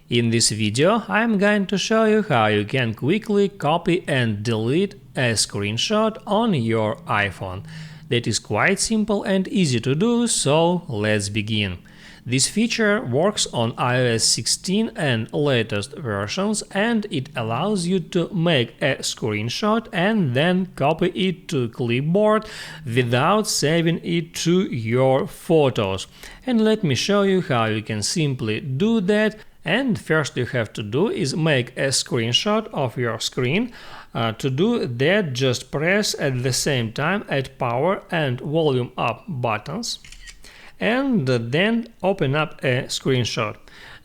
In this video, I'm going to show you how you can quickly copy and delete a screenshot on your iPhone. That is quite simple and easy to do, so let's begin. This feature works on iOS 16 and latest versions, and it allows you to make a screenshot and then copy it to clipboard without saving it to your photos. And let me show you how you can simply do that. And first you have to do is make a screenshot of your screen. To do that, just press at the same time at power and volume up buttons and then open up a screenshot.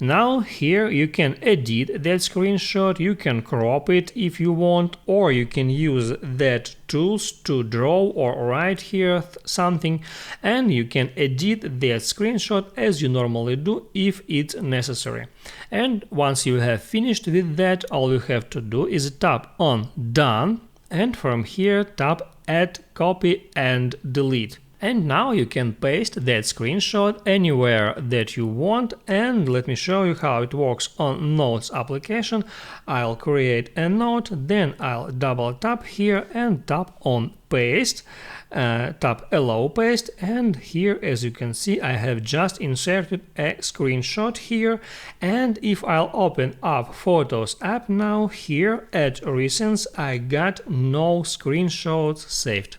Now here you can edit that screenshot, you can crop it if you want, or you can use that tools to draw or write here something, and you can edit that screenshot as you normally do if it's necessary. And once you have finished with that, all you have to do is tap on Done, and from here tap Add Copy and Delete. And now you can paste that screenshot anywhere that you want, and let me show you how it works on Notes application. I'll create a note, then I'll double tap here and tap on Paste, tap Allow Paste, and here as you can see I have just inserted a screenshot here. And if I'll open up Photos app now, here at Recents I got no screenshots saved.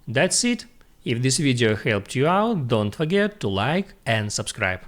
That's it. If this video helped you out, don't forget to like and subscribe.